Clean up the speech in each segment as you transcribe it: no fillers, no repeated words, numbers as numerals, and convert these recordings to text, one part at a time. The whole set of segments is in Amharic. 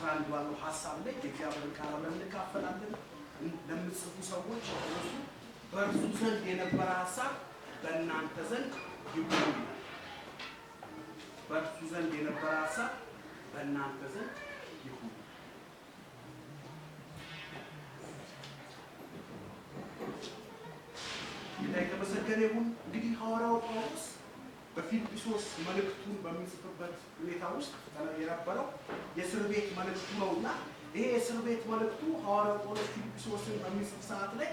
11 ባለው ሐሳብ ላይ የእግዚአብሔርን ቃል እንካፈላለን። ለምትጽፉ ሰዎች በእርሱ ዘንድ የነበረ ሐሳብ በእናንተ ዘንድ ይሁን። በእርሱ ዘንድ የነበረ ሐሳብ በእናንተ ዘንድ ይሁን። ጌታ የተመሰገነ ይሁን። እንግዲህ ሐዋርያው ጳውሎስ በፊልጵስዩስ መልእክቱን በሚጽፍበት ሁኔታ ውስጥ የነበረው የእስር ቤት መልእክቱ ነውና ይሄ የእስር ቤት መልእክቱ ሐዋርያው ጳውሎስ ፊልጵስዩስን በሚጽፍ ሰዓት ላይ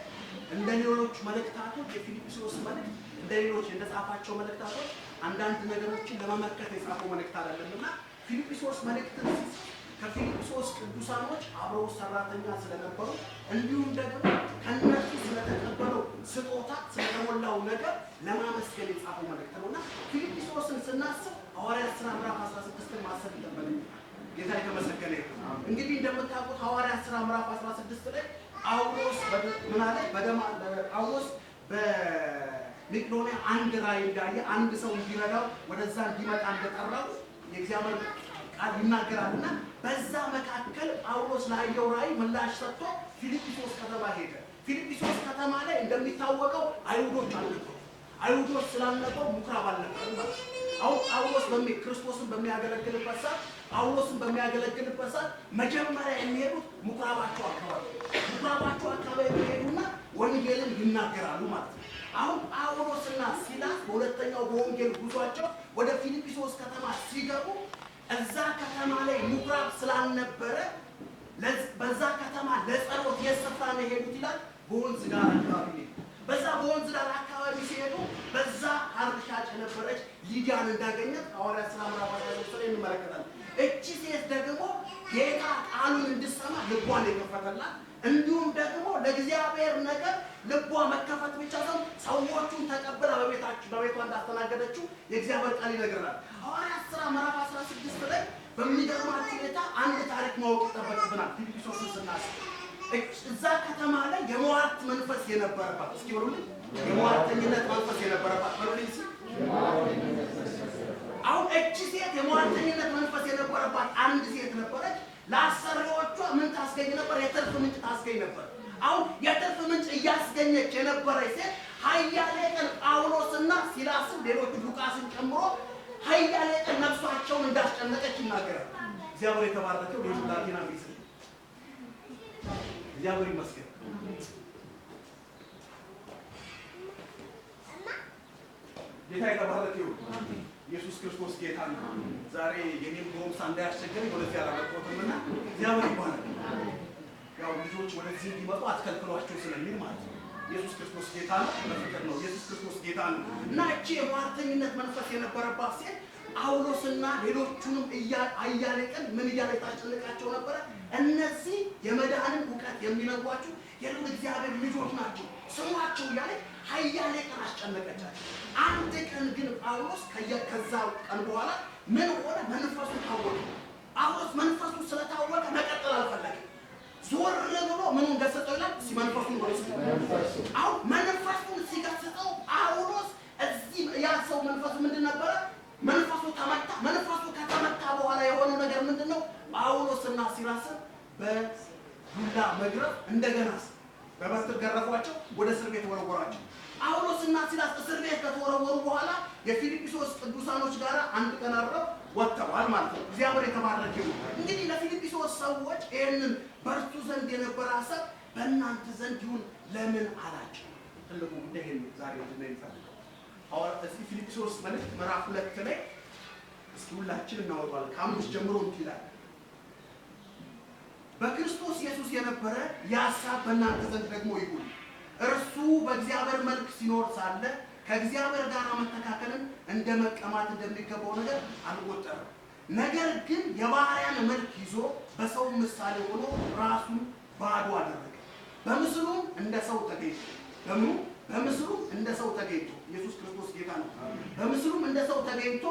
እንደ ሌሎች መልእክታቶች የፊልጵስዩስ መልእክት እንደ ሌሎች እንደጻፋቸው መልእክታቶች አንዳንድ ነገሮችን ለመመከት የጻፈው መልእክት አይደለምና ፊልጵስዩስ መልእክትን ከፊልጵስዩስ ቅዱሳኖች አብረው ሰራተኛ ስለነበሩ እንዲሁም ደግሞ ከነሱ ስለተቀበለው ስጦታ ስለተሞላው ነገር ለማመስገን የጻፈው መልእክት ነውና ፊልጵስዩስን ስናስብ ሐዋርያት ሥራ ምዕራፍ 16ን ማሰብ ይጠበቃል። ጌታ የተመሰገነ ይሁን። እንግዲህ እንደምታውቁት ሐዋርያት ሥራ ምዕራፍ 16 ላይ ጳውሎስ ጳውሎስ በመቄዶንያ አንድ ራእይ እንዳየ አንድ ሰው እንዲረዳው ወደዛ እንዲመጣ እንደጠራው የእግዚአብሔር ቃል ይናገራልና በዛ መካከል ጳውሎስ ላየው ራእይ ምላሽ ሰጥቶ ፊልጵስዩስ ከተማ ሄደ። ፊልጵስዩስ ከተማ ላይ እንደሚታወቀው አይሁዶች አልነበሩ። አይሁዶች ስላልነበሩ ምኩራብ አልነበረም ማለት ነው። አሁን ጳውሎስ ክርስቶስን በሚያገለግልበት ሰዓት መጀመሪያ የሚሄዱት ምኩራባቸው አካባቢ የሚሄዱና ወንጌልን ይናገራሉ ማለት ነው። አሁን ጳውሎስና ሲላስ በሁለተኛው በወንጌል ጉዟቸው ወደ ፊልጵስዩስ ከተማ ሲገቡ እዛ ከተማ ላይ ምኩራብ ስላልነበረ በዛ ከተማ ለጸሎት የስፍራ ነው የሄዱት ይላል። በወንዝ ዳር አካባቢ በዛ በወንዝ ዳር አካባቢ ሲሄዱ በዛ ሐር ሻጭ የነበረች ሊዲያን እንዳገኘት ሐዋርያት ሥራ ምዕራፍ 13 ላይ እንመለከታለን። እቺ ሴት ደግሞ ጌታ ቃሉን እንድትሰማ ልቧን የከፈተላት እንዲሁም ደግሞ ለእግዚአብሔር ነገር ልቧ መከፈት ብቻ ሳይሆን ሰዎቹን ተቀብላ በቤቷ እንዳስተናገደችው የእግዚአብሔር ቃል ይነግረናል። ሐዋርያት ሥራ ምዕራፍ 16 ላይ በሚገርማችሁ ሁኔታ አንድ ታሪክ ማወቅ ይጠበቅብናል። ፊልጵስዩስን ስናስብ እዛ ከተማ ላይ የሟርት መንፈስ የነበረባት እስኪ በሉልኝ፣ የሟርተኝነት መንፈስ የነበረባት በሉልኝ። አሁን እቺ ሴት የሟርተኝነት መንፈስ የነበረባት አንድ ሴት ነበረች። ለአሰሪዎቿ ምን ታስገኝ ነበር? የትርፍ ምንጭ ታስገኝ ነበር። አሁን የትርፍ ምንጭ እያስገኘች የነበረች ሴት ኃያሌ ቀን ጳውሎስና ሲላስን ሌሎቹ ሉቃስን ጨምሮ ኃያሌ ቀን ነፍሳቸውን እንዳስጨነቀች ይናገራል። እግዚአብሔር የተባረከው ለሁላችንም አሜን። እግዚአብሔር ይመስገን። ጌታ የተባረከ ይሁን። ኢየሱስ ክርስቶስ ጌታ ነው። ዛሬ የኔም ጎምሳ እንዳያስቸግረኝ ወደዚህ አላመጣሁትምና እግዚአብሔር ይባረክ። ያው ልጆች ወደዚህ እንዲመጡ አትከልክሏቸው ስለሚል ማለት ነው። ኢየሱስ ክርስቶስ ጌታ ነው። በፍቅር ነው። ኢየሱስ ክርስቶስ ጌታ ነው እና እቺ የሟርተኝነት መንፈስ የነበረባት ሴት ጳውሎስና ሌሎቹንም አያሌ ቀን ምን እያለች ታስጨንቃቸው ነበረ? እነዚህ የመዳንን ዕውቀት የሚነግሯችሁ የልዑል እግዚአብሔር ልጆች ናቸው ስሟቸው እያለች ኃያሌ ቀን አስጨነቀቻቸው። አንድ ቀን ግን ጳውሎስ ከዛ ቀን በኋላ ምን ሆነ? መንፈሱ ታወቀ። ጳውሎስ መንፈሱ ስለታወቀ መቀጠል አልፈለገም። ዞር ብሎ ምኑ ገሰጠው ይላል። መንፈሱን አሁን መንፈሱን ሲገስጸው ጳውሎስ እዚህ ያ ሰው መንፈሱ ምንድን ነበረ? መንፈሱ ተመታ። መንፈሱ ከተመታ በኋላ የሆነው ነገር ምንድን ነው? ጳውሎስና ሲላስን በዱላ መግረፍ እንደገና በበትር ገረፏቸው፣ ወደ እስር ቤት ወረወሯቸው። ጳውሎስና ሲላስ እስር ቤት ከተወረወሩ በኋላ የፊልጵስዩስ ቅዱሳኖች ጋር አንድ ቀን አብረው ወጥተዋል ማለት ነው። እግዚአብሔር የተባረከ ይሁን። እንግዲህ ለፊልጵስዩስ ሰዎች ይህንን በእርሱ ዘንድ የነበረ ሐሳብ በእናንተ ዘንድ ይሁን ለምን አላቸው? ትልቁ ጉዳይ ይሄን ዛሬ እንድናይ እንፈልጋለን። እዚህ ፊልጵስዩስ መልእክት ምዕራፍ 2 ላይ እስኪ ሁላችን እናወጣለን። ከአምስት ጀምሮ እንዲህ ይላል። በክርስቶስ ኢየሱስ የነበረ የሐሳብ በእናንተ ዘንድ ደግሞ ይሁን። እርሱ በእግዚአብሔር መልክ ሲኖር ሳለ ከእግዚአብሔር ጋር መተካከልን እንደ መቀማት እንደሚገባው ነገር አልቆጠረም። ነገር ግን የባሪያን መልክ ይዞ በሰው ምሳሌ ሆኖ ራሱን ባዶ አደረገ። በምስሉም እንደ ሰው ተገኝቶ በምስሉም እንደ ሰው ተገኝቶ ኢየሱስ ክርስቶስ ጌታ ነው። በምስሉም እንደ ሰው ተገኝቶ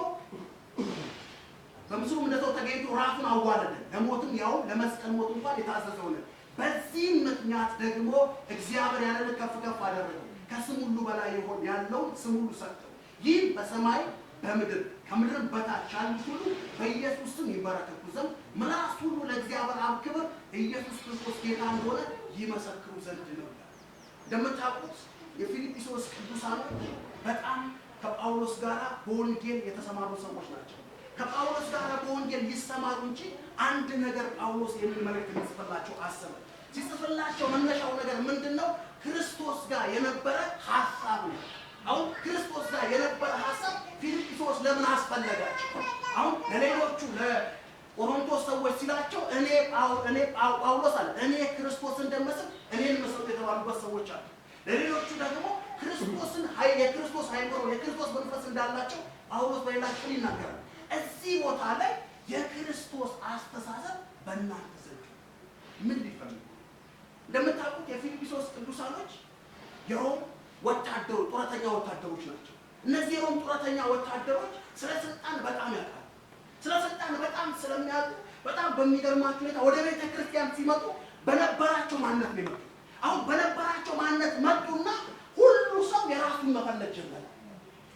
ራሱን አዋረደ፣ ለሞትም ያው ለመስቀል ሞት እንኳን የታዘዘ ሆነ። በዚህም ምክንያት ደግሞ እግዚአብሔር ያለንን ከፍ ከፍ አደረገው፣ ከስም ሁሉ በላይ ያለውን ስም ሁሉ ሰጠው። ይህም በሰማይ በምድር ከምድር በታች ያሉት ሁሉ በኢየሱስ ስም ይበረከቱ ዘንድ ምላስ ሁሉ ለእግዚአብሔር አብ ክብር ኢየሱስ ክርስቶስ ጌታ እንደሆነ ይመሰክሩ ዘንድ ነው። እንደምታውቁት የፊልጵስዩስ ቅዱሳኖች በጣም ከጳውሎስ ጋር በወንጌል የተሰማሩ ሰዎች ናቸው። ከጳውሎስ ጋር በወንጌል ይሰማሩ እንጂ አንድ ነገር ጳውሎስ የሚል መልእክት እንጽፍላቸው አሰበ። ሲጽፍላቸው መነሻው ነገር ምንድነው? ክርስቶስ ጋር የነበረ ሐሳብ ነው። አሁን ክርስቶስ ጋር የነበረ ሐሳብ ፊልጵስዩስ ለምን አስፈለጋቸው? አሁን ለሌሎቹ ለቆሮንቶስ ሰዎች ሲላቸው እኔ ጳውሎስ አለ እኔ ክርስቶስን እንደመስል እኔን መስሉ የተባሉበት ሰዎች አሉ። ለሌሎቹ ደግሞ ክርስቶስን የክርስቶስ ሃይማኖ የክርስቶስ መንፈስ እንዳላቸው ጳውሎስ በሌላ ክፍል ይናገራል። እዚህ ቦታ ላይ የክርስቶስ አስተሳሰብ በእናንተ ዘንድ ምን ሊፈልጉ? እንደምታውቁት የፊልጵስዩስ ቅዱሳኖች የሮም ወታደሮች ጡረተኛ ወታደሮች ናቸው። እነዚህ የሮም ጡረተኛ ወታደሮች ስለ ስልጣን በጣም ያውቃሉ። ስለ ስልጣን በጣም ስለሚያውቁ በጣም በሚገርማቸው ሁኔታ ወደ ቤተ ክርስቲያን ሲመጡ በነበራቸው ማንነት ነው የመጡት። አሁን በነበራቸው ማንነት መጡና ሁሉ ሰው የራሱን መፈለግ ጀመረ።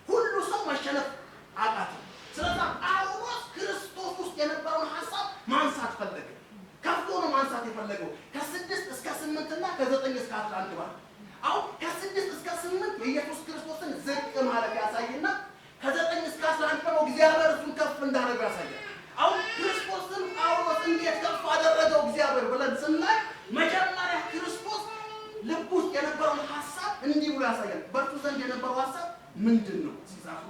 ሁሉ ሰው መሸነፍ አቃተው። ስለዚህ ጳውሎስ ክርስቶስ ውስጥ የነበረውን ሐሳብ ማንሳት ፈለገ። ከፍሎ ነው ማንሳት የፈለገው ከ6 እስከ 8 እና ከ9 እስከ 11 ባለው። አሁን ከ6 እስከ 8 የኢየሱስ ክርስቶስን ዝቅ ማለት ያሳይና ከ9 እስከ 11 ደግሞ እግዚአብሔር እሱን ከፍ እንዳደረገው ያሳያል። አሁን ክርስቶስን ጳውሎስ እንዴት ከፍ አደረገው እግዚአብሔር ብለን ስናይ መጀመሪያ ክርስቶስ ልብ ውስጥ የነበረውን ሐሳብ እንዲህ ብሎ ያሳያል። በእርሱ ዘንድ የነበረው ሐሳብ ምንድን ነው? ሲጻፉ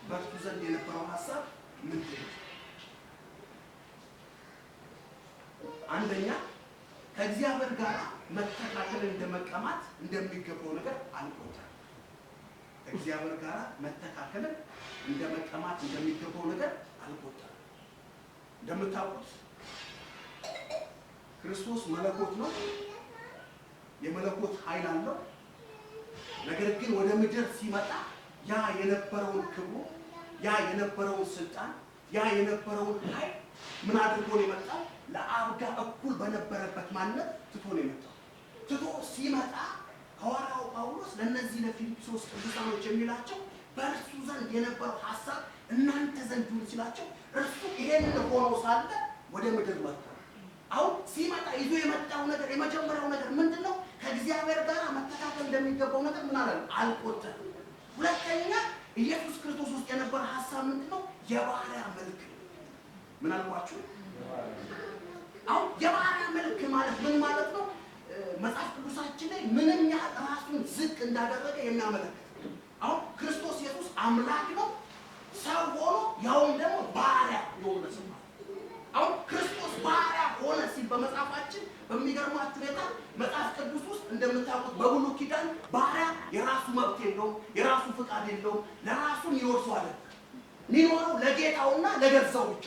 በእርሱ ዘንድ የነበረው ሐሳብ ምንድን ነው? አንደኛ ከእግዚአብሔር ጋር መተካከልን እንደመቀማት እንደሚገባው ነገር አልቆጠረም። ከእግዚአብሔር ጋር መተካከልን እንደመቀማት እንደሚገባው ነገር አልቆጠረም። እንደምታውቁት ክርስቶስ መለኮት ነው። የመለኮት ኃይል አለው። ነገር ግን ወደ ምድር ሲመጣ ያ የነበረውን ክብሩ፣ ያ የነበረውን ስልጣን፣ ያ የነበረውን ኃይል ምን አድርጎ ነው የመጣው? ለአብ ጋር እኩል በነበረበት ማንነት ትቶ ነው የመጣው። ትቶ ሲመጣ ሐዋርያው ጳውሎስ ለእነዚህ ለፊልጵስዩስ ቅዱሳኖች የሚላቸው በእርሱ ዘንድ የነበረው ሐሳብ እናንተ ዘንድ ይሁን ሲላቸው እርሱ ይሄን ሆኖ ሳለ ወደ ምድር መጣ። አሁን ሲመጣ ይዞ የመጣው ነገር የመጀመሪያው ነገር ምንድነው? ከእግዚአብሔር ጋር መተካከል እንደሚገባው ነገር ምን አለ? አልቆጠረም። ሁለተኛ ኢየሱስ ክርስቶስ ውስጥ የነበረ ሐሳብ ምንድነው? የባሪያ መልክ። ምን አልኳችሁ? አሁን የባሪያ መልክ ማለት ምን ማለት ነው? መጽሐፍ ቅዱሳችን ላይ ምንም ያህል ራሱን ዝቅ እንዳደረገ የሚያመለክት። አሁን ክርስቶስ ኢየሱስ አምላክ ነው፣ ሰው ሆኖ ያውም ደግሞ ባሪያ የሆነ ሰው። አሁን ክርስቶስ ባሪያ ሆነ ሲል በመጽሐፋችን በሚገርማችሁ ሁኔታ መጽሐፍ ቅዱስ ውስጥ እንደምታውቁት በብሉይ ኪዳን ባሪያ የራሱ መብት የለውም፣ የራሱ ፍቃድ የለውም፣ ለራሱን ይወርሱ አለ የሚኖረው ለጌታውና ለገዛው ብቻ።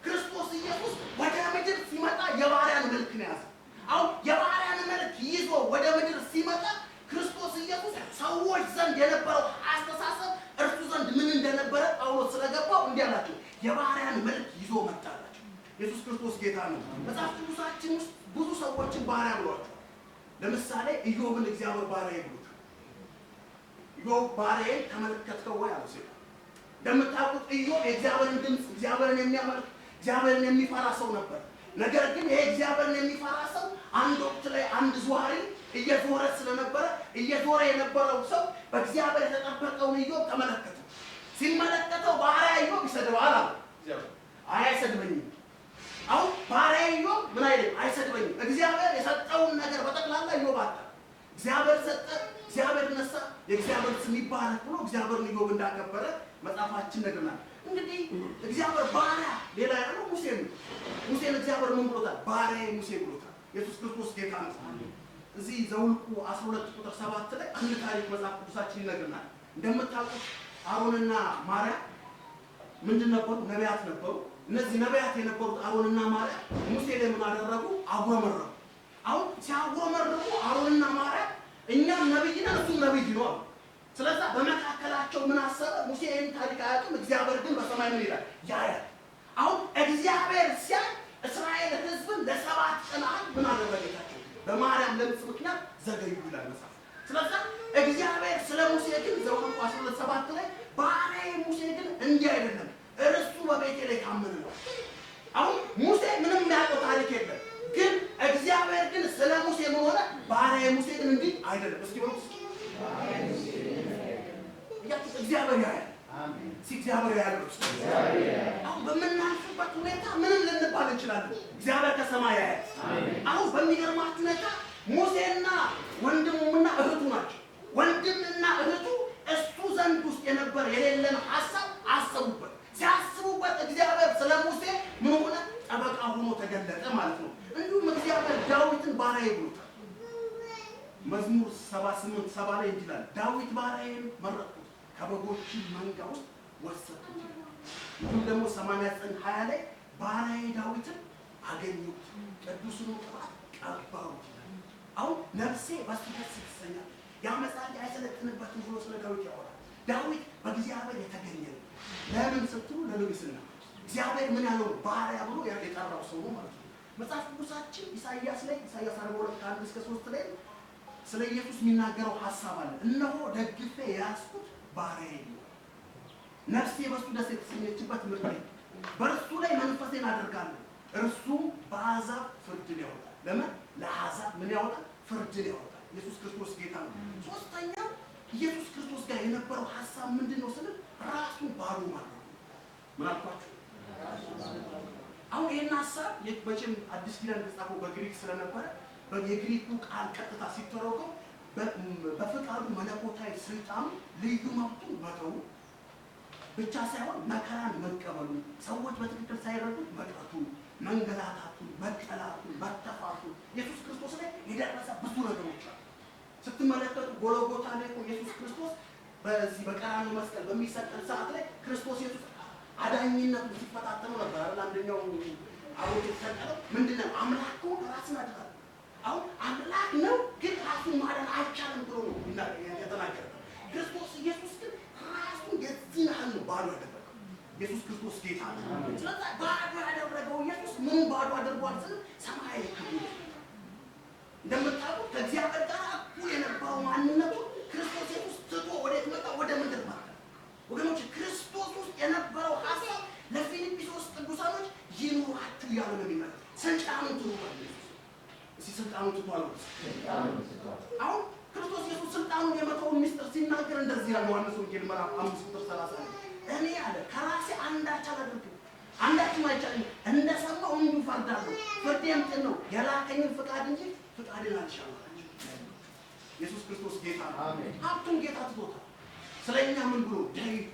ክርስቶስ ኢየሱስ ወደ ምድር ሲመጣ የባሪያን መልክ ነው ያዘ። አሁን የባሪያን መልክ ይዞ ወደ ምድር ሲመጣ ክርስቶስ ኢየሱስ ሰዎች ዘንድ የነበረው አስተሳሰብ እርሱ ዘንድ ምን እንደነበረ ጳውሎስ ስለገባው እንዲህ አላቸው፣ የባሪያን መልክ ይዞ መጣላቸው። ኢየሱስ ክርስቶስ ጌታ ነው። መጽሐፍ ቅዱሳችን ውስጥ ብዙ ሰዎችን ባሪያ ብሏቸው። ለምሳሌ ኢዮብን እግዚአብሔር ባሪያ ብሎታል። ኢዮብ ባሪያዬን ተመለከትከው ወይ አለው ሰው። እንደምታውቁት ኢዮብ የእግዚአብሔርን ድምፅ እግዚአብሔርን የሚያመልክ እግዚአብሔርን የሚፈራ ሰው ነበር። ነገር ግን ይሄ እግዚአብሔርን የሚፈራ ሰው አንድ ወቅት ላይ አንድ ዟሪ እየዞረ ስለነበረ እየዞረ የነበረው ሰው በእግዚአብሔር የተጠበቀውን ኢዮብ ተመለከተው። ሲመለከተው ባሪያ ኢዮብ ይሰድባል አለ እግዚአብሔር። አይሰድበኝም። አሁን ባሪያ ኢዮብ ምን አይልም፣ አይሰድበኝም። እግዚአብሔር የሰጠውን ነገር በጠቅላላ ኢዮብ አጣ። እግዚአብሔር ሰጠ፣ እግዚአብሔር ነሳ፣ የእግዚአብሔር ስም ይባረክ ብሎ እግዚአብሔርን ኢዮብ እንዳከበረ መጽሐፋችን ነግሮናል። እንግዲህ እግዚአብሔር ባሪያ ሌላ ያለው ሙሴ ነው። ሙሴን እግዚአብሔር ምን ብሎታል? ባሪያ ሙሴ ብሎታል። ኢየሱስ ክርስቶስ ጌታ ነው። እዚህ ዘኍልቍ 12 ቁጥር 7 ላይ አንድ ታሪክ መጽሐፍ ቅዱሳችን ይነግረናል። እንደምታውቁት አሮንና ማርያም ምንድን ነበሩ? ነቢያት ነበሩ። እነዚህ ነቢያት የነበሩት አሮንና ማርያም ሙሴ ላይ ምን አደረጉ? አጉረመረሙ። አሁን ሲያጉረመረሙ አሮንና ማርያም እኛም ነብይ ነን እሱም ነብይ ነው አሉ። ስለዚህ በመካከላቸው ምን አሰበ? ሙሴ ይህን ታሪክ አያውቅም፣ እግዚአብሔር ግን በሰማይ ምን ይላል? ያያል። አሁን እግዚአብሔር ሲያይ እስራኤል ሕዝብን ለ7 ቀን ምን አደረገቻቸው? በማርያም ለምጽ ምክንያት ዘገዩ ይላል መጽሐፍ። ስለዚህ እግዚአብሔር ስለ ሙሴ ግን ዘኍልቍ 12:7 ላይ ባሪያዬ ሙሴ ግን እንዲህ አይደለም፣ እርሱ በቤቴ ላይ ታመነ ነው። አሁን ሙሴ ምንም የሚያውቀው ታሪክ የለም፣ ግን እግዚአብሔር ግን ስለ ሙሴ ምን ሆነ? ባሪያዬ ሙሴ ግን እንዲህ አይደለም። እስኪ በሉ እግዚአብሔር ያያል። አሜን። እግዚአብሔር ያያል። አሁን በምናልፍበት ሁኔታ ምንም ልንባል እንችላለን፣ እግዚአብሔር ከሰማይ ያያል። አሁን በሚገርማችሁ ሁኔታ ሙሴና ወንድሙና እህቱ ናቸው። ወንድምና እህቱ እሱ ዘንድ ውስጥ የነበረ የሌለን ሐሳብ አሰቡበት። ሲያስቡበት እግዚአብሔር ስለ ሙሴ ምን ሆነ? ጠበቃ ሆኖ ተገለጠ ማለት ነው። እንዲሁም እግዚአብሔር ዳዊትን ባሪያዬ ብሎታል። መዝሙር 78:7 ላይ ይላል፣ ዳዊት ባሪያዬን መረጥኩት፣ ከበጎች መንጋ ውስጥ ወሰድኩት። እንዲሁም ደግሞ 89:20 ላይ ባሪያዬ ዳዊትን አገኘሁት፣ ቅዱሱን ቅባት ቀባሁት። አሁን ነፍሴ በሱ ደስ ትሰኛለች፣ የዓመፃ አይሰለጥንበትም ብሎ ስለ ዳዊት ያወራል። ዳዊት በእግዚአብሔር የተገኘ ነው። ለምን ስትሉ ለንግስና እግዚአብሔር ምን ያለው ባሪያ ብሎ የጠራው ሰው ነው ማለት ነው። መጽሐፍ ቅዱሳችን ኢሳይያስ 42:1-3 ላይ ስለ ኢየሱስ የሚናገረው ሐሳብ አለ። እነሆ ደግፌ የያዝኩት ባሪያዬ ነው፣ ነፍሴ በሱ ደስ የተሰኘችበት ምርጥ፣ በእርሱ ላይ መንፈሴን አደርጋለሁ፣ እርሱም በአሕዛብ ፍርድን ያወጣል። ለምን? ለአሕዛብ ምን ያወጣል? ፍርድን ያወጣል። ኢየሱስ ክርስቶስ ጌታ ነው። ሶስተኛው ኢየሱስ ክርስቶስ ጋር የነበረው ሐሳብ ምንድን ነው ስንል ራሱን ባዶ ማለት ነው። ምን አልኳችሁ? አሁን ይህን ሐሳብ መቼም አዲስ ኪዳን የተጻፈው በግሪክ ስለነበረ የግሪኩ ቃል ቀጥታ ሲተረጎም በፈቃዱ መለኮታዊ ስልጣኑ ልዩ መብቱን መተው ብቻ ሳይሆን መከራን መቀበሉ፣ ሰዎች በትክክል ሳይረዱት መቅረቱ፣ መንገላታቱ፣ መጠላቱ፣ መተፋቱ ኢየሱስ ክርስቶስ ላይ የደረሰ ብዙ ነገሮች አሉ። ስትመለከቱ ጎልጎታ ላይ እኮ ኢየሱስ ክርስቶስ በዚህ በቀራንዮ መስቀል በሚሰቀል ሰዓት ላይ ክርስቶስ ኢየሱስ አዳኝነቱ ሲፈታተኑ ነበር አይደል? አንደኛው አውቆ የተሰቀለው ምንድነው? አምላክ ነው፣ ራስን አድርጓል። አሁን አምላክ ነው ግን ራሱን ማዳን አልቻለም ብሎ ነው የተናገረው። ክርስቶስ ኢየሱስ ግን ራሱን የዚህ ያህል ነው ባዶ ያደረገው። ኢየሱስ ክርስቶስ ጌታ ነው። ስለዚህ ባዶ ያደረገው ኢየሱስ ምን ባዶ አድርጓል ስንል ሰማያዊ ክብር እንደምታውቁት ከእግዚአብሔር ጋር እኩል የነበረው ማንነቱ ክርስቶስ ኢየሱስ ትቶ ወዴት መጣ? ወደ ምድር መጣ። ወገኖች ክርስቶስ ውስጥ የነበረው ሐሳብ ለፊልጵስዩስ ቅዱሳኖች ይኑራችሁ እያለ ነው የሚመጣው። ስልጣኑን ትቷል። እስኪ ስልጣኑን ትቷል። አሁን ክርስቶስ ኢየሱስ ስልጣኑን የመተውን ምስጢር ሲናገር እንደዚህ ያለ ዮሐንስ ወንጌል ምዕራፍ 5:30 እኔ አለ ከራሴ አንዳች አላደርግም፣ አንዳችም አይቻልም፣ እንደሰማሁ እንዲሁ እፈርዳለሁ፣ ፍርዴም ቅን ነው፣ የላከኝን ፍቃድ እንጂ ፍቃድን አልሻም። ኢየሱስ ክርስቶስ ጌታ ነው። ሀብቱን ጌታ ትቶታል። ስለኛ ምን ብሎ ዳይቶ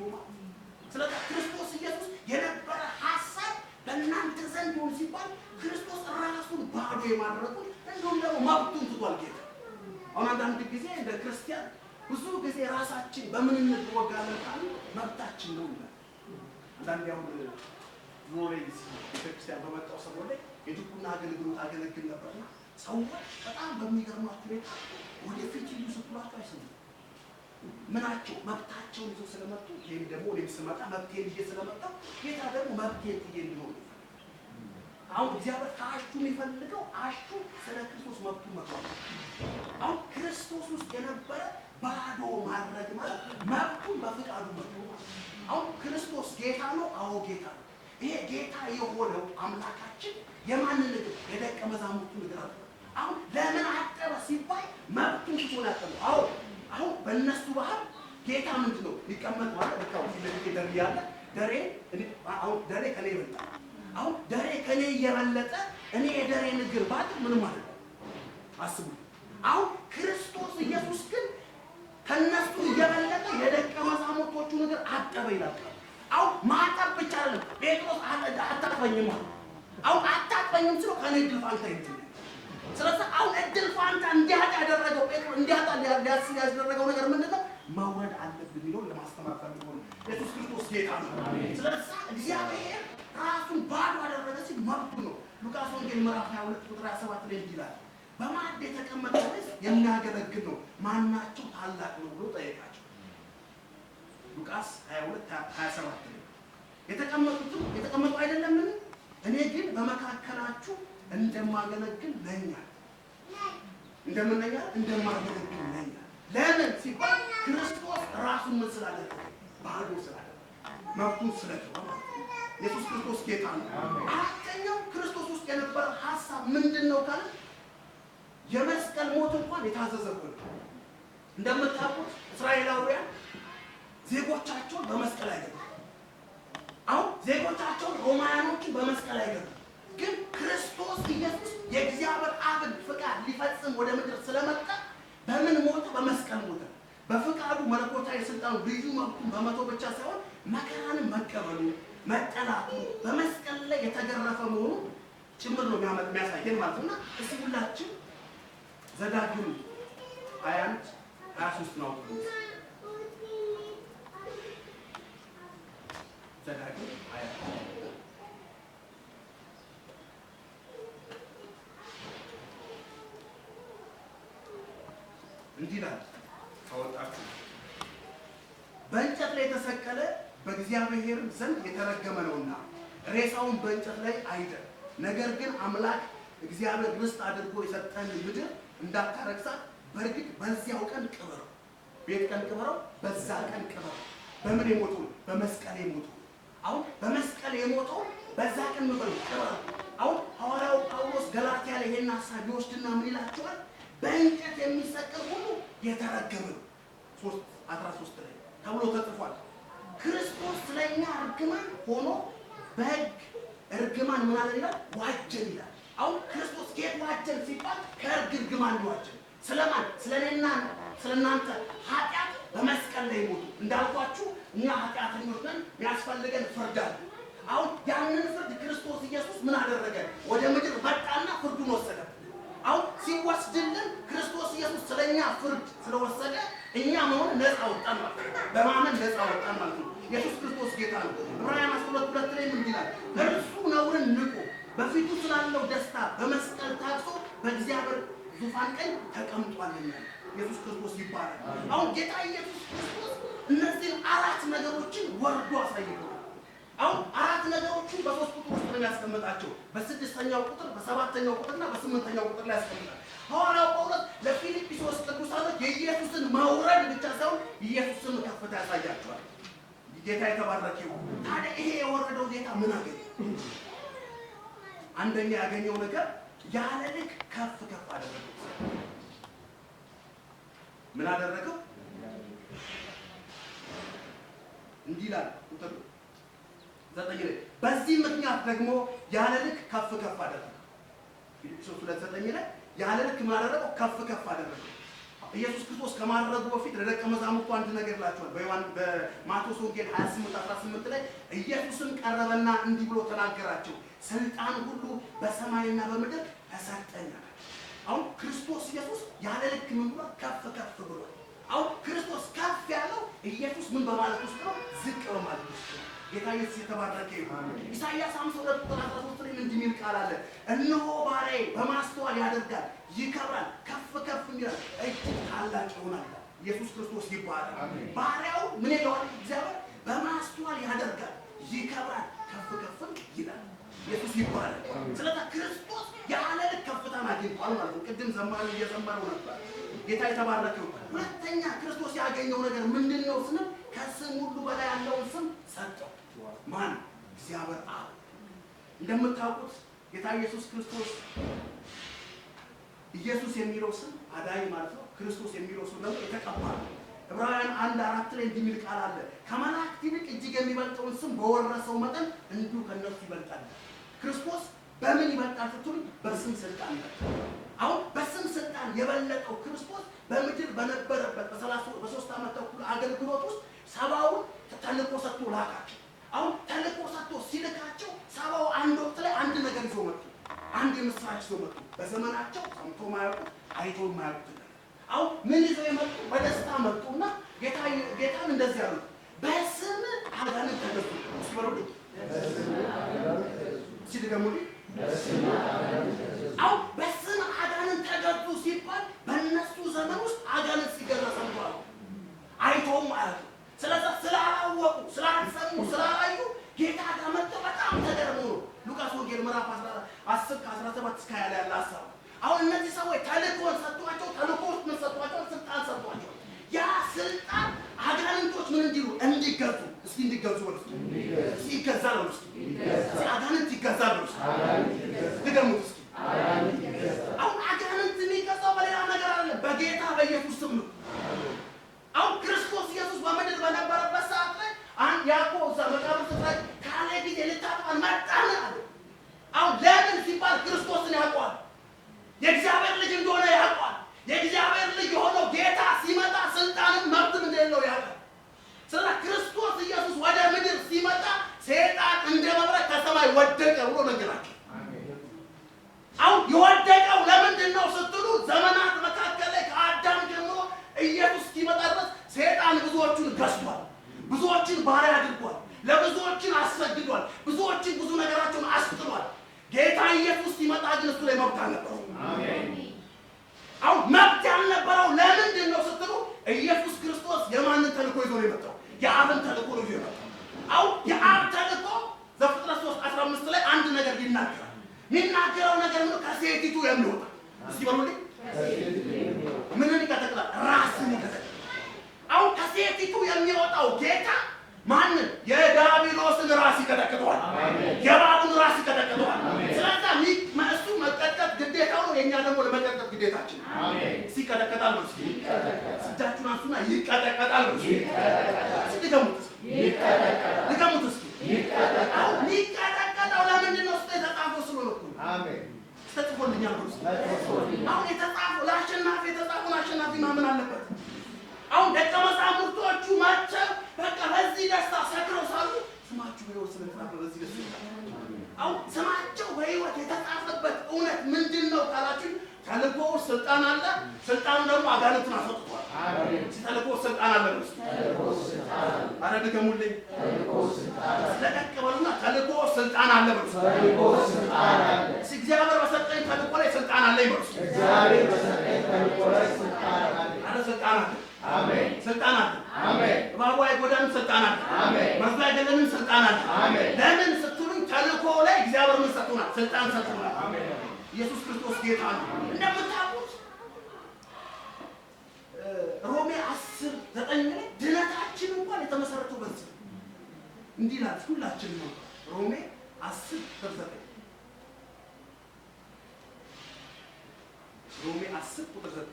ስለዚህ ክርስቶስ ኢየሱስ የነበረ ሐሳብ በእናንተ ዘንድ ይሁን ሲባል ክርስቶስ ራሱን ባዶ የማድረጉን እንዲሁም ደግሞ መብቱን ትቷል ጌታ። አሁን አንዳንድ ጊዜ እንደ ክርስቲያን ብዙ ጊዜ ራሳችን በምን እንወጋለን ካሉ መብታችን ነው ይላል። አንዳንድ ያው ኖሬንስ ቤተክርስቲያን በመጣው ሰሞን ላይ የድቁና አገልግሎት አገለግል ነበርና ሰዎች በጣም በሚገርማችሁ ሁኔታ ወደፊት ይሉ ስትሏቸው አይሰሙም። ምናቸው መብታቸውን ይዘው ስለመጡ ይሄን ደግሞ እኔም ስመጣ መብቴን ይዤ ስለመጣሁ ጌታ ደግሞ መብቴን ይዤ እንዲሆን አሁን እግዚአብሔር ከአሹ የሚፈልገው አሹ ስለ ክርስቶስ መብቱ መጥቷል። አሁን ክርስቶስ ውስጥ የነበረ ባዶ ማድረግ ማለት መብቱን በፍቃዱ መጥቶ አሁን ክርስቶስ ጌታ ነው። አዎ ጌታ ነው። ይሄ ጌታ የሆነው አምላካችን የማንን እግር? የደቀ መዛሙርቱን እግር አጠበ። አሁን ለምን አጠበ ሲባል መብቱን ትቶ ያጠበ። አሁን በእነሱ ባህል ጌታ ምንድን ነው ሊቀመጥ ማለት በቃው ለጌታ ደሬ ያለ ደሬ አሁን ደሬ ከኔ ይበልጣል። አሁን ደሬ ከኔ እየበለጠ እኔ የደሬን እግር ባጥብ ምንም ማለት ነው አስቡ። አሁን ክርስቶስ ኢየሱስ ግን ከነሱ እየበለጠ የደቀ መዛሙርቶቹን እግር አጠበ ይላል። አሁን ማጠብ ብቻ አይደለም። ጴጥሮስ አታጥበኝም ማለት አሁን አታጥበኝም ስለው ከኔ እድል ፋንታ ይተኛል። ስለዚህ አሁን እድል ፋንታ እንዲያጣ ያደረገው ጴጥሮስ እንዲያጣ ያደረገው ነገር ምንድነው? መውረድ አለብን የሚለውን ለማስተማር ፈልጎ ነው። ኢየሱስ ክርስቶስ ጌታ ነው። ስለዚህ እግዚአብሔር ራሱን ባዶ አደረገ ሲል መብቱ ነው። ሉቃስ ወንጌል ምዕራፍ 22:27 ላይ ይላል በማዕድ የተቀመጠ ወይስ የሚያገለግል ነው? ማናቸው ታላቅ ነው ብሎ ጠየቃቸው። ሉቃስ 22:27 ላይ የተቀመጡ አይደለምን? እኔ ግን በመካከላችሁ እንደማገለግል ነኝ። እንደማገለግል ነኝ። ለምን ሲባል ክርስቶስ ራሱን ምን ስላደረገ? ባዶ ስላደረገ፣ መብቱን ስለተወ። ኢየሱስ ክርስቶስ ጌታ ነው። አራተኛው ክርስቶስ ውስጥ የነበረ ሐሳብ ምንድን ነው ካለ የመስቀል ሞት እንኳን የታዘዘ ሆነ። እንደምታውቁት እስራኤላውያን ዜጎቻቸውን በመስቀል አይገድሉ። አሁን ዜጎቻቸውን ሮማውያኖችን በመስቀል አይገድሉ። ግን ክርስቶስ ኢየሱስ የእግዚአብሔር አብን ፍቃድ ሊፈጽም ወደ ምድር ስለመጣ በምን ሞተ? በመስቀል ሞተ። በፍቃዱ መለኮታዊ ስልጣኑ ልዩ መብቱን በመቶ ብቻ ሳይሆን መከራንም መቀበሉ፣ መጠላቱ፣ በመስቀል ላይ የተገረፈ መሆኑ ጭምር ነው የሚያሳየን ማለት ነው። እና እስቲ ሁላችን ዘዳግም 21 23 ነው። ዘዳግም 21 እንዲህ ይላል። ታወጣችሁ በእንጨት ላይ የተሰቀለ በእግዚአብሔር ዘንድ የተረገመ ነውና ሬሳውን በእንጨት ላይ አይደር። ነገር ግን አምላክ እግዚአብሔር ርስት አድርጎ የሰጠን ምድር እንዳታረክሳት በእርግጥ በዚያው ቀን ቅበረው። ቤት ቀን ቅበረው፣ በዛ ቀን ቅበረው። በምን የሞቱ? በመስቀል የሞቱ። አሁን በመስቀል የሞተው በዛ ቀን ምን በለው? ቅበረው። አሁን ሐዋርያው ጳውሎስ ገላትያ ላይ ይሄን ሐሳብ ይወስድና ምን ይላቸዋል? በእንጨት የሚሰቀል ሁሉ የተረገመ ነው። 3:13 ላይ ተብሎ ተጽፏል። ክርስቶስ ስለኛ እርግማን ሆኖ በሕግ እርግማን ምን አለ ይላል? ዋጀን ይላል። አሁን ክርስቶስ ከየት ዋጀን ሲባል ከሕግ እርግማን ዋጀን። ስለማን? ስለኔና ስለናንተ ኃጢአት በመስቀል ላይ ሞቱ። እንዳልኳችሁ እኛ ኃጢአተኞች ነን፣ የሚያስፈልገን ፍርድ አለ። አሁን ያንን ፍርድ ክርስቶስ ኢየሱስ ምን አደረገ? ወደ ምድር መጣና ፍርዱን ወሰደ። አሁን ሲወስድልን ክርስቶስ ኢየሱስ ስለኛ ፍርድ ስለወሰደ እኛ መሆን ነፃ ወጣን ማለት ነው። በማመን ነፃ ወጣን ማለት ነው። ኢየሱስ ክርስቶስ ጌታ ነው። ዕብራውያን 12:2 ላይ ምን ይላል? እርሱ ነውርን ንቆ በፊቱ ስላለው ደስታ በመስቀል ታግሶ በእግዚአብሔር ዙፋን ቀኝ ተቀምጧልና ኢየሱስ ክርስቶስ ይባላል። አሁን ጌታ ኢየሱስ ክርስቶስ እነዚህን አራት ነገሮችን ወርዶ አሳይቶናል። አሁን አራት ነገሮችን በሶስት ቁጥር ውስጥ ነው ያስቀምጣቸው። በስድስተኛው ቁጥር፣ በሰባተኛው ቁጥርና በስምንተኛው ቁጥር ላይ ያስቀምጣል። ሐዋርያው ጳውሎስ ለፊልጵስዩስ ቅዱሳኖች የኢየሱስን መውረድ ብቻ ሳይሆን ኢየሱስን ከፍታ ያሳያቸዋል። ጌታ የተባረከ ይሁን። ታዲያ ይሄ የወረደው ጌታ ምን አገኘ? አንደኛ ያገኘው ነገር ያለ ልክ ከፍ ከፍ አደረገው። ምን አደረገው? እንዲህ ይላል ቁጥር 9 ላይ በዚህ ምክንያት ደግሞ ያለ ልክ ከፍ ከፍ አደረገው። ፊልጵስዩስ 2:9 ላይ ያለ ልክ ምን አደረገው? ከፍ ከፍ አደረገው። ኢየሱስ ክርስቶስ ከማድረጉ በፊት ለደቀ መዛሙርቱ አንድ ነገር ይላቸዋል። በማቴዎስ ወንጌል 28:18 ላይ ኢየሱስም ቀረበና እንዲህ ብሎ ተናገራቸው፣ ስልጣን ሁሉ በሰማይና በምድር ተሰጠኛል። አሁን ክርስቶስ ኢየሱስ ያለ ልክ ምን ብሎ ከፍ ከፍ ብሏል። አሁን ክርስቶስ ከፍ ያለው ኢየሱስ ምን በማለት ውስጥ ነው? ዝቅ በማለት ውስጥ ነው። ጌታ ኢየሱስ የተባረከ ይሁን። ኢሳይያስ 52:13 ላይ እንዲህ የሚል ቃል አለ፣ እነሆ ባሪያዬ በማስተዋል ያደርጋል፣ ይከብራል፣ ከፍ ከፍ ይላል፣ እጅግ ታላቅ ይሆናል። ኢየሱስ ክርስቶስ ይባላል። ባሪያው ምን ይለዋል? እግዚአብሔር በማስተዋል ያደርጋል፣ ይከብራል፣ ከፍ ከፍ ይላል። ኢየሱስ ይባላል። ስለዚህ ክርስቶስ ያለ ልክ ከፍታን አግኝቷል ማለት ነው። ቅድም ዘማሪ እየዘመረው ነበር። ጌታ የተባረከ ይሁን። ሁለተኛ ክርስቶስ ያገኘው ነገር ምንድን ነው ስንል ከስም ሁሉ በላይ ያለውን ስም ሰጠው። ማን? እግዚአብሔር አብ። እንደምታውቁት ጌታ ኢየሱስ ክርስቶስ ኢየሱስ የሚለው ስም አዳኝ ማለት ነው። ክርስቶስ የሚለው ስም ደግሞ የተቀባ ነው። ዕብራውያን 1:4 ላይ እንዲህ የሚል ቃል አለ፣ ከመላእክት ይልቅ እጅግ የሚበልጠውን ስም በወረሰው መጠን እንዲሁ ከእነርሱ ይበልጣል። ክርስቶስ በምን ይበልጣል ስትሉ በስም ስልጣን ይበልጣል። አሁን በስም ስልጣን የበለጠው ክርስቶስ በምድር በነበረበት በ3 ዓመት ተኩል አገልግሎት ውስጥ ሰባውን ተልእኮ ሰጥቶ ላካቸው። አሁን ተልእኮ ሰጥቶ ሲልካቸው ሰባው አንድ ወቅት ላይ አንድ ነገር ይዞ መጡ። አንድ የምስራች ይዞ መጡ። በዘመናቸው ሰምቶ ማያውቁት አይቶ ማያውቁት። አሁን ምን ይዘው የመጡ? በደስታ መጡና ጌታን እንደዚህ ያሉት፣ በስም አጋንንት ተገዙ። ሲበሉልኝ ሲደገሙልኝ አሁን በስም አጋንንት ተገዙ ሲባል በእነሱ ዘመን ውስጥ አጋንንት ሲገዛ ሰምተዋል፣ አይተውም ማለት ነው። ስለዚህ ስላላወቁ፣ ስላልሰሙ፣ ስላላዩ ጌታ ጋር መጥተው በጣም ተገርሞ ነው። ሉቃስ ወንጌል ምዕራፍ 10:17 እስከ 20 ያለ ሐሳብ። አሁን እነዚህ ሰዎች ተልእኮን ሰጥቷቸው፣ ተልእኮ ውስጥ ምን ሰጥቷቸው? ስልጣን ሰጥቷቸው። እንዲገዙ ነው ይገዛል ነው አጋንንት ይገዛል ነው ድገሙት እስኪ አሁን አጋንንት የሚገዛው በሌላ ነገር አይደለም በጌታ በኢየሱስ ስም ነው አሁን ክርስቶስ ኢየሱስ በምድር በነበረበት ሰዓት ላይ አንድ ያዕቆብ ዘመቃብር ላይ ካለ ጊዜ ልታጠፋን መጣን አለ አሁን ለምን ሲባል ክርስቶስን ያውቀዋል የእግዚአብሔር ልጅ እንደሆነ ያውቀዋል የእግዚአብሔር ልጅ የሆነው ጌታ ሲመጣ ስልጣንም መብትም እንደሌለው ያውቃል ስለዚህ ክርስቶስ ኢየሱስ ወደ ምድር ሲመጣ ሰይጣን እንደ መብረቅ ከሰማይ ወደቀ ብሎ ነገራቸው አሁን የወደቀው ለምንድን ነው ስትሉ ዘመናት መካከል ላይ ከአዳም ጀምሮ ኢየሱስ ሲመጣ ድረስ ሰይጣን ብዙዎችን ገዝቷል ብዙዎችን ባሪያ አድርጓል ለብዙዎችን አሰግዷል ብዙዎችን ብዙ ነገራቸውን አስጥሏል ጌታ ኢየሱስ ሲመጣ ግን እሱ ላይ መብት አልነበረው አሜን አሁን መብት ያልነበረው ለምንድን ነው ስትሉ ኢየሱስ ክርስቶስ የማንን ተልእኮ ይዞ ነው የመጣው የአብን ተልእኮ ነው ይዞ የመጣው አሁን የአብ ተልእኮ ዘፍጥረት 3:15 ላይ አንድ ነገር ይናገራል የሚናገረው ነገር ነው ከሴቲቱ የሚወጣ እስኪ በሉልኝ ምንን ይቀጠቅጣል ራስን ይቀጠቅጣል አሁን ከሴቲቱ የሚወጣው ጌታ ማንን የዳቢሎስን ራስ ይቀጠቅጠዋል የባቡን ራስ ይቀጠቅጠዋል ስለዚህ እሱ መቀጥቀጥ ግዴታው ነው የኛ ደግሞ ለመቀጥቀጥ ግዴታችን አሜን ሲቀጠቅጣል ነው ሲዳቹን አንሱና ይቀጠቅጣል ነው ይቀጠቅጣል ይቀጠቅጣል ይቀጠቅጣል ለምንድን ነው ተጻፈው ስለሆነ አሜን ተጽፎልኛል ነው አሁን የተጻፈው ለአሸናፊ የተጻፈው አሸናፊ ማመን አለበት አሁን ደቀ መዛሙርቶቹ ማቸው በቃ በዚህ ደስታ ሰክረው ሳሉ ስማችሁ በሕይወት ስለተጻፈ በዚህ ደስታ አሁን ስማቸው በሕይወት የተጻፈበት እውነት ምንድነው ካላችሁ ተልእኮ ስልጣን አለ ስልጣኑ ደግሞ አጋንንትን አስወጥቷል አሜን ተልእኮ ስልጣን አለ ነው ተልእኮ ስልጣን አረ ድገሙልኝ ተልእኮ ስልጣን ስለቀቀበሉና ተልእኮ ስልጣን አለ ነው ተልእኮ ስልጣን አለ እግዚአብሔር በሰጠኝ ተልእኮ ላይ ስልጣን አለ ይመርሱ እግዚአብሔር በሰጠኝ ተልእኮ ላይ ስልጣን አለ አረ ስልጣን አለ አሜን ስልጣን አለ አሜን ባባ አይጎዳንም ስልጣን አለ አሜን መርዛ አይደለንም ስልጣን አለ አሜን ለምን ስትሉኝ ተልእኮ ላይ እግዚአብሔር ምን ሰጥቶናል ስልጣን ሰጥቶናል አሜን ኢየሱስ ክርስቶስ ጌታ ነው እንደምታውቁት ሮሜ 10:9 ላይ ድነታችን እንኳን የተመሰረተው በዚህ እንዲህ ይላል ሁላችንም ነው ሮሜ 10:9 ሮሜ 10:9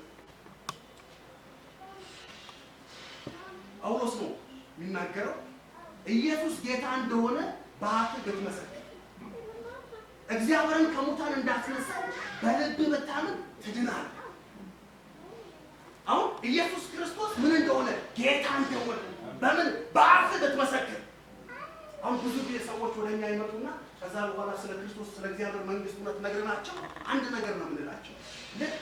ጳውሎስ ነው የሚናገረው ኢየሱስ ጌታ እንደሆነ በአፍ ብትመሰክር እግዚአብሔርን ከሙታን እንዳስነሳው በልብ ብታምን ትድናለህ አሁን ኢየሱስ ክርስቶስ ምን እንደሆነ ጌታ እንደሆነ በምን በአፍ ብትመሰክር አሁን ብዙ ጊዜ ሰዎች ወደኛ ይመጡና ከዛ በኋላ ስለ ክርስቶስ ስለ እግዚአብሔር መንግስት እውነት ነግረናቸው አንድ ነገር ነው የምንላቸው ልክ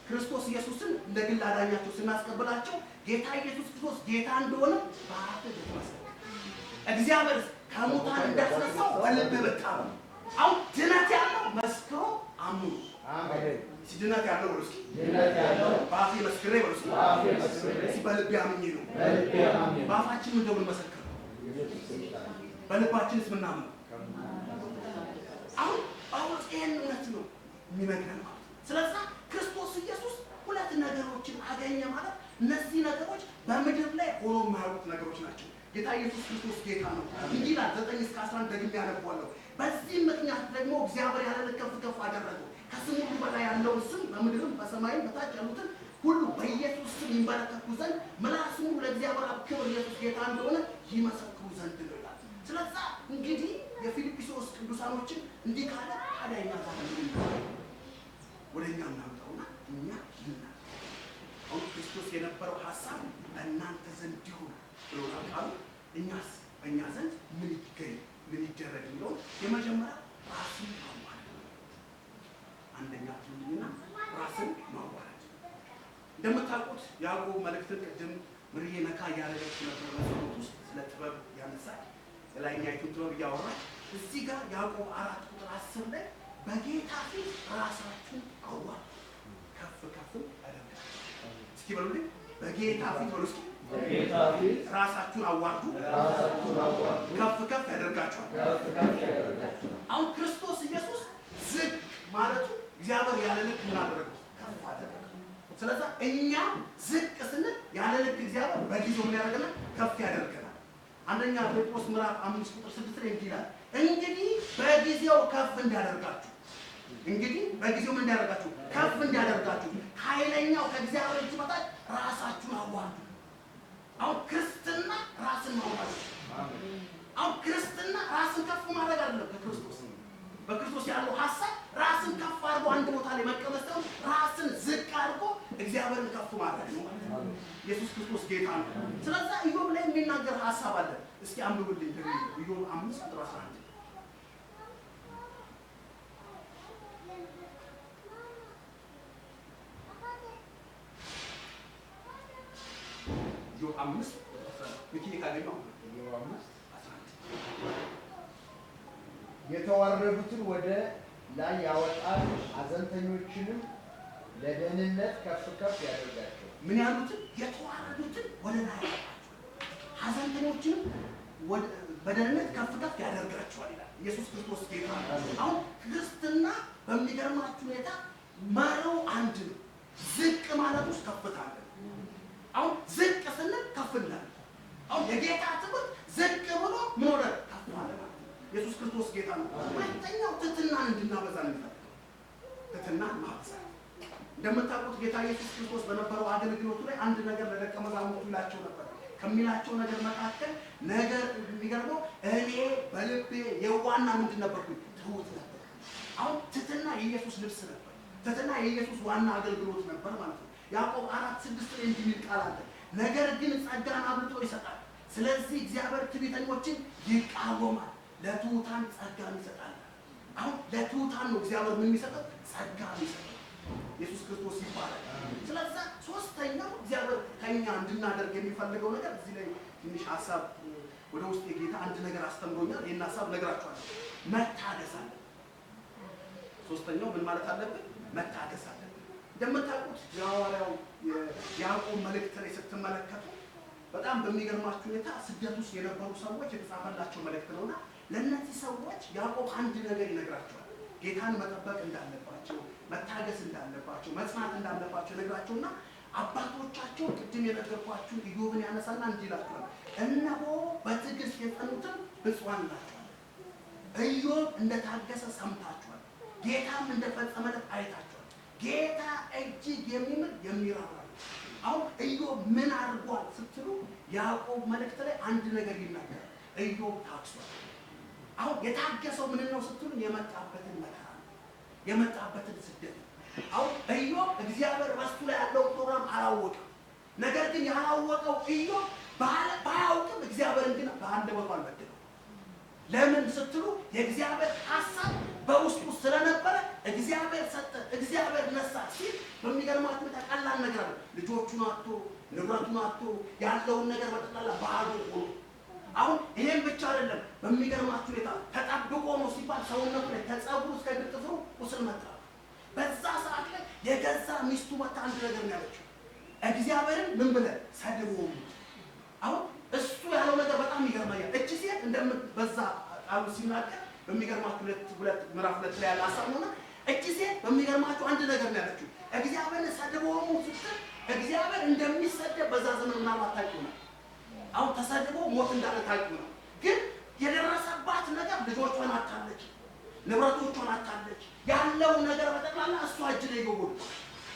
ክርስቶስ ኢየሱስን እንደ ግል አዳኛቸው ስናስቀበላቸው ጌታ ኢየሱስ ክርስቶስ ጌታ እንደሆነ በአፍ ብትመሰክር እግዚአብሔር ከሙታን እንዳስነሳው በልብ ብታምን አሁን ድነት ያለው መስክሮ አምኑ አሜን ድነት ያለው ወርስ ድነት ያለው በአፍ መስክሬ ወርስ በአፍ መስክሬ በልብ አምኜ ነው በልብ አምኜ በአፋችን እንደምን መሰከር በልባችንስ ምናምን አሁን ይሄን እውነት ነው የሚነግረን ስለዚህ ክርስቶስ ኢየሱስ ሁለት ነገሮችን አገኘ ማለት እነዚህ ነገሮች በምድር ላይ ሆኖ የማያውቁት ነገሮች ናቸው ጌታ ኢየሱስ ክርስቶስ ጌታ ነው እንዲህ ይላል 9-11 ደግሜ ያነባዋለሁ በዚህ ምክንያት ደግሞ እግዚአብሔር ያለ ከፍ ከፍ አደረገው ከስሙ በላይ ያለውን ስም በምድርም በሰማይም በታች ያሉትን ሁሉ በኢየሱስ ስም ይንበረከኩ ዘንድ ምላስሙ ለእግዚአብሔር አብ ክብር ኢየሱስ ጌታ እንደሆነ ይመሰክሩ ዘንድ ነው ይላል ስለዚህ እንግዲህ የፊልጵስዩስ ቅዱሳኖችን እንዲህ ካለ ታዲያ ወደኛ እናምጣውና እኛ አሁን ክርስቶስ የነበረው ሐሳብ እናንተ ዘንድ ይሁን ብሎ ቃሉ እኛስ በእኛ ዘንድ ምን ይገኝ ምን ይደረግ ነው የመጀመሪያ ራስን ማዋረድ አንደኛ ትሉኝና ራስን ማዋረድ እንደምታውቁት ያዕቆብ መልእክትን ቅድም ምርዬ ነካ ያለች ነበር በጸሎት ውስጥ ስለ ጥበብ ያነሳል የላይኛይቱን ጥበብ እያወራ እዚህ ጋር ያዕቆብ 4:10 ላይ በጌታ ፊት ራሳችሁን አዋርዱ ከፍ ከፍ አደረጋችሁ እስኪ በሉልኝ በጌታ ፊት በሉ እስኪ በጌታ ፊት ራሳችሁን አዋርዱ ከፍ ከፍ ያደርጋችኋል አሁን ክርስቶስ ኢየሱስ ዝቅ ማለቱ እግዚአብሔር ያለ ልክ ምን አደረገው ከፍ አደረገው ስለዚህ እኛ ዝቅ ስንል ያለ ልክ እግዚአብሔር በጊዜው ምን ያደርገናል ከፍ ያደርገናል አንደኛ ጴጥሮስ ምዕራፍ 5 ቁጥር 6 ላይ እንዲህ ይላል፣ እንግዲህ በጊዜው ከፍ እንዲያደርጋችሁ ከፍ እንዲያደርጋችሁ ከኃይለኛው ከእግዚአብሔር እጅ በታች ራሳችሁን አዋርዱ። አሁን ክርስትና ራስን ማዋረድ፣ አሁን ክርስትና ራስን ከፍ ማድረግ አይደለም። በክርስቶስ ያለው ሐሳብ ራስን ከፍ አድርጎ አንድ ቦታ ላይ መቀመጥ ሳይሆን ራስን ዝቅ አድርጎ እግዚአብሔርን ከፍ ማድረግ ነው ማለት ነው። ኢየሱስ ክርስቶስ ጌታ ነው። ስለዚህ ኢዮብ ላይ የሚናገር ሐሳብ አለ። እስኪ አንብቡልኝ ደግሞ ኢዮብ 5 ቁጥር 11 ኢዮብ 5 ምክንያቱም ኢዮብ 5 የተዋረዱትን ወደ ላይ ያወጣል፣ ሐዘንተኞችንም ለደህንነት ከፍ ከፍ ያደርጋቸው። ምን ያሉትን? የተዋረዱትን ወደ ላይ ያወጣል፣ ሐዘንተኞችንም በደህንነት ከፍ ከፍ ያደርጋቸዋል ይላል። ኢየሱስ ክርስቶስ ጌታ ነው። አሁን ክርስትና በሚገርማችሁ ሁኔታ መሪው አንድ ነው። ዝቅ ማለት ውስጥ ከፍታ አለ። አሁን ዝቅ ስንል ከፍ እንላለን። አሁን የጌታ ትምህርት ዝቅ ብሎ ምን ሆነ? ከፍ ማለት ነው። ኢየሱስ ክርስቶስ ጌታ ነው። ሁለተኛው ትሕትናን እንድናበዛ ነው። ትሕትናን ማብዛት። እንደምታውቁት ጌታ ኢየሱስ ክርስቶስ በነበረው አገልግሎቱ ላይ አንድ ነገር ለደቀ መዛሙርቱ ይላቸው ነበር። ከሚላቸው ነገር መካከል ነገር የሚገርመው እኔ በልቤ የዋና ምንድን ነበርኩኝ? ትሑት ነበር። አሁን ትሕትና የኢየሱስ ልብስ ነበር። ትሕትና የኢየሱስ ዋና አገልግሎት ነበር ማለት ነው። ያዕቆብ 4:6 ላይ እንዲህ የሚል ቃል አለ፣ ነገር ግን ጸጋን አብልጦ ይሰጣል። ስለዚህ እግዚአብሔር ትዕቢተኞችን ይቃወማል፣ ለትሑታን ጸጋን ይሰጣል። አሁን ለትሑታን ነው እግዚአብሔር ምን የሚሰጠው? ጸጋን ይሰጣል። ኢየሱስ ክርስቶስ ይባላል። ስለዚህ ሶስተኛው እግዚአብሔር ከኛ እንድናደርግ የሚፈልገው ነገር እዚህ ላይ ትንሽ ሐሳብ ወደ ውስጥ የጌታ አንድ ነገር አስተምሮኛል። ይሄን ሐሳብ ነግራችኋለሁ። መታገስ አለ። ሶስተኛው ምን ማለት አለብን? መታገስ አለ። እንደምታውቁት የሐዋርያው ያዕቆብ መልእክት ላይ ስትመለከቱ በጣም በሚገርማችሁ ሁኔታ ስደት ውስጥ የነበሩ ሰዎች የተጻፈላቸው መልእክት ነውና ለእነዚህ ሰዎች ያዕቆብ አንድ ነገር ይነግራቸዋል። ጌታን መጠበቅ እንዳለባቸው፣ መታገስ እንዳለባቸው፣ መጽናት እንዳለባቸው ይነግራቸውና አባቶቻቸው ቅድም የነገርኳችሁን ኢዮብን ያነሳና እንዲህ ይላቸዋል፣ እነሆ በትዕግስት የጸኑትን ብፁዓን ናቸዋል። ኢዮብ እንደታገሰ ሰምታችኋል፣ ጌታም እንደፈጸመለት አይታችኋል። ጌታ እጅግ የሚምር የሚራራ። አሁን ኢዮብ ምን አድርጓል ስትሉ ያዕቆብ መልእክት ላይ አንድ ነገር ይናገራል። ኢዮብ ታግሷል። አሁን የታገሰው ምን ነው ስትሉ የመጣበትን መከራ፣ የመጣበትን ስደት። አሁን ኢዮብ እግዚአብሔር በሱ ላይ ያለው ፕሮግራም አላወቀም። ነገር ግን ያላወቀው ኢዮብ ባያውቅም እግዚአብሔርን ግን በአንደበቱ አልበደለም። ለምን ስትሉ የእግዚአብሔር ሐሳብ በውስጡ ስለነበረ እግዚአብሔር ሰጠ፣ እግዚአብሔር ነሳ ሲል በሚገርማችሁ ቀላል ነገር አለ። ልጆቹን አጥቶ ንብረቱን አጥቶ ያለውን ነገር በጠቅላላ ባዶ ሆኖ አሁን ይሄን ብቻ አይደለም። በሚገርማችሁ ሁኔታ ተጠብቆ ነው ሲባል ሰውነቱ ላይ ከጸጉሩ እስከ እግር ጥፍሩ ቁስል መጣ። በዛ ሰዓት ላይ የገዛ ሚስቱ መታ አንድ ነገር ነው ያለችው፣ እግዚአብሔርን ምን ብለህ ሰድቦ። አሁን እሱ ያለው ነገር በጣም ይገርማኛል። እቺ ሴት በዛ ቃሉ ሲናገር በሚገርማችሁ ምዕራፍ 2 ላይ ያለ ሐሳብ ነውና እቺ ሴት በሚገርማችሁ አንድ ነገር ነው ያለችው፣ እግዚአብሔርን ሰድቦ ስትል እግዚአብሔር እንደሚሰደብ በዛ ዘመን ምናልባት ታውቁ ነው። አሁን ተሰድቦ ሞት እንዳለ ታውቁ ነው። ግን የደረሰባት ነገር ልጆቿን አጣለች፣ ንብረቶቿን አጣለች፣ ያለው ነገር በጠቅላላ እሷ እጅ ላይ ይገባል።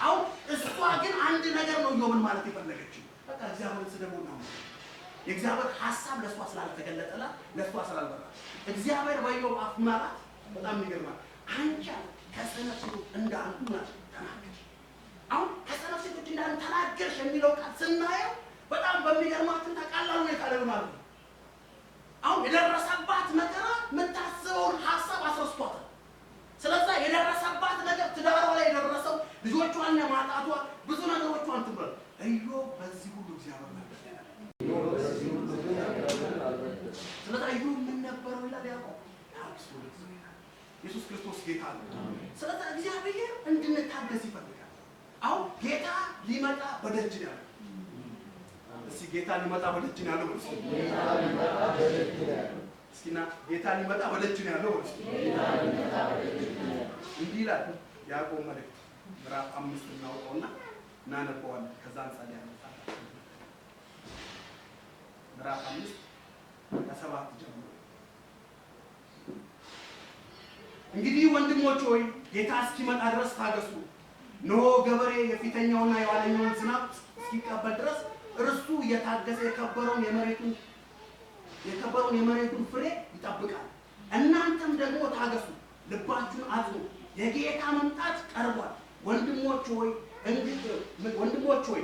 አሁን እሷ ግን አንድ ነገር ነው ኢዮብን ማለት የፈለገችው፣ በቃ እግዚአብሔርን ስደቦ ነው። የእግዚአብሔር ሐሳብ ለሷ ስላልተገለጠላት ለሷ ስላልበራ እግዚአብሔር በኢዮብ አፍ ማለት በጣም ይገርማል። አንቺ ከሰነፍ ሴቶች እንደ አንዱ ናት ተናገርሽ። አሁን ከሰነፍ ሴቶች እንደ አንዱ ተናገርሽ የሚለው ቃል ስናየው በጣም በሚገርማችሁ ተቃላሉ የካለሉ ማለት ነው። አሁን የደረሰባት መከራ የምታስበውን ሐሳብ አስረስቷታል። ስለዚህ የደረሰባት ነገር ትዳሯ ላይ የደረሰው ልጆቿን ማጣቷ ብዙ ነገሮቿን ትብረ ኢዮብ በዚህ ሁሉ እግዚአብሔር ነበር። ስለዚህ ኢዮብ ምን ነበረው ይላል ያዕቆብ ታግሶ ኢየሱስ ክርስቶስ ጌታ ነው። ስለዚህ እግዚአብሔር እንድንታገስ ይፈልጋል። አሁን ጌታ ሊመጣ በደጅ ነው ያለው። እስኪ ጌታ ሊመጣ በደጅ ነው ያለው። እስኪ ጌታ ሊመጣ በደጅ ነው ያለው። እስኪና ጌታ ሊመጣ በደጅ ነው ያለው። እስኪ ጌታ ሊመጣ በደጅ ነው ያለው። እንዲህ ይላል ያዕቆብ መልእክት ምዕራፍ 5 እናውቀውና እናነበዋለን። ከዛ አንጻር ያለው ምዕራፍ 5 ከ7 ጀምሮ እንግዲህ ወንድሞች ሆይ ጌታ እስኪመጣ ድረስ ታገሱ። እነሆ ገበሬ የፊተኛውና የኋለኛውን ዝናብ እስኪቀበል ድረስ እርሱ እየታገሰ የከበረውን የመሬቱን ፍሬ ይጠብቃል። እናንተም ደግሞ ታገሱ፣ ልባችሁን አጽኑ፣ የጌታ መምጣት ቀርቧል። ወንድሞች ሆይ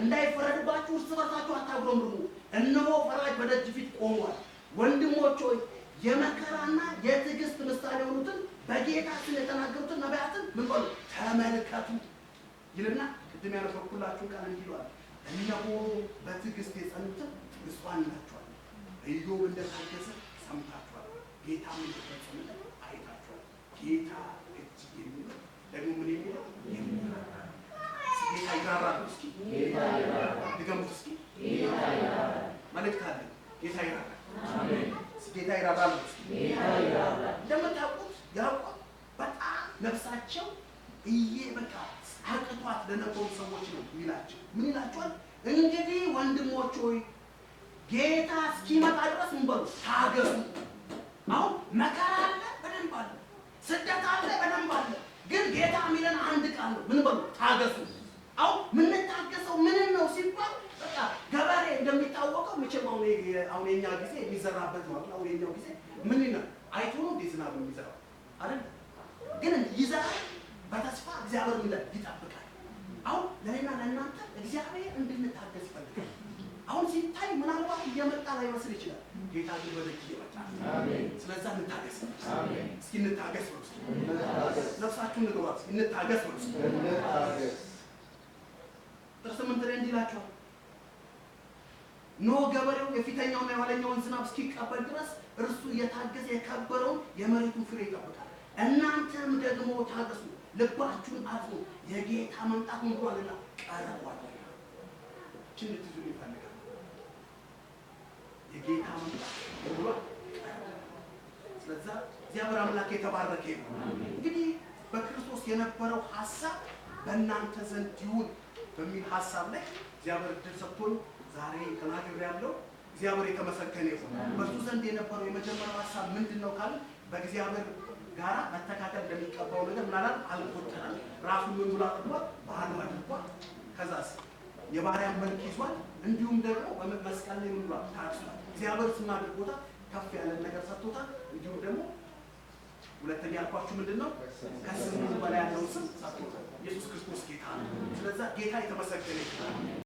እንዳይፈረድባችሁ እርስ በርሳችሁ አታጉረምርሙ፣ እነሆ ፈራጅ በደጅ ፊት ቆሟል። ወንድሞች ሆይ የመከራና የትዕግስት ምሳሌ የሆኑትን በጌታ ስም የተናገሩትን ነቢያትን ምን በሉ ተመልከቱ ይልና ቅድም ያነበብኩላችሁን ቃል እንዲህ ይለዋል፣ እነሆ በትዕግስት የጸኑትን ብፁዓን ናቸዋል። ኢዮብ እንደታገሰ ሰምታችኋል፣ ጌታም እንደፈጸመለት አይታችኋል። ጌታ እጅግ የሚለው ደግሞ ምን የሚለው ጌታ ይራራል። እስኪ ድገሙት እስኪ መልእክት አለ። ጌታ ይራራል። ጌታ ይራራል። እንደምታውቁት ያዕቆብ በጣም ነፍሳቸው በቃ አቅቷት ለነበሩ ሰዎች ነው የሚላቸው። ምን ይላቸዋል? እንግዲህ ወንድሞች ሆይ ጌታ እስኪመጣ ድረስ ምን በሉ ታገሱ። አሁን መከራ አለ፣ በደንብ አለ። ስደት አለ፣ በደንብ አለ። ግን ጌታ የሚለን አንድ ቃል ነው። ምን በሉ ታገሱ። አሁን የምንታገሰው ምን ነው ሲባል በቃ ገበሬ እንደሚታወቀው መቼም አሁን የኛ ጊዜ የሚዘራበት ነው። አሁን የኛው ጊዜ ምን ነው አይቶ ነው እንዴ ዝናብ የሚዘራው አይደል? ግን ይዘራል በተስፋ እግዚአብሔር ይጠብቃል። አሁን ለኔና ለእናንተ እግዚአብሔር እንድንታገስ ይፈልጋል። አሁን ሲታይ ምናልባት እየመጣ ላይመስል ይችላል። ጌታ ግን ወደዚህ እየመጣ ነው። አሜን። ስለዛ እንታገስ። አሜን። እስኪ እንታገስ ነው። ነፍሳችሁን ንገሯት። እንታገስ ነው። እንታገስ ተርሰምን ትሬንድ ይላችኋል። ኖ ገበሬው የፊተኛውና የኋለኛውን ዝናብ እስኪቀበል ድረስ እርሱ እየታገሰ የከበረውን የመሬቱን ፍሬ ይጠብቃል። እናንተም ደግሞ ታገሱ፣ ልባችሁን አጽኑ፣ የጌታ መምጣት እንኳንና ቀርቧል። እችን ልትይዙ ይፈልጋል። የጌታ መምጣት እንኳን ቀርቧል። ስለዛ እግዚአብሔር አምላክ የተባረከ ይሁን። እንግዲህ በክርስቶስ የነበረው ሐሳብ በእናንተ ዘንድ ይሁን በሚል ሐሳብ ላይ እግዚአብሔር እድል ሰጥቶኝ ዛሬ ተናግሬያለሁ። እግዚአብሔር የተመሰገነ ይሁን። በሱ ዘንድ የነበረው የመጀመሪያው ሐሳብ ምንድነው ካለ በእግዚአብሔር ጋራ መተካከል እንደሚቀባው ነገር ምናልባት አልቆጠረም። ራሱን ምን ብሎ አጥቷል? ባህል አድርጓል። ከዛስ የባሪያን መልክ ይዟል። እንዲሁም ደግሞ በመስቀል ላይ ምን ብሎ ታርሷል። እግዚአብሔር ስም አድርጎታል። ከፍ ያለ ነገር ሰጥቶታል። እንዲሁም ደግሞ ሁለተኛ ያልኳችሁ ምንድነው ከስሙ በላይ ያለውን ስም ሰጥቶታል። ኢየሱስ ክርስቶስ ጌታ ነው። ስለዛ ጌታ የተመሰገነ ይሁን።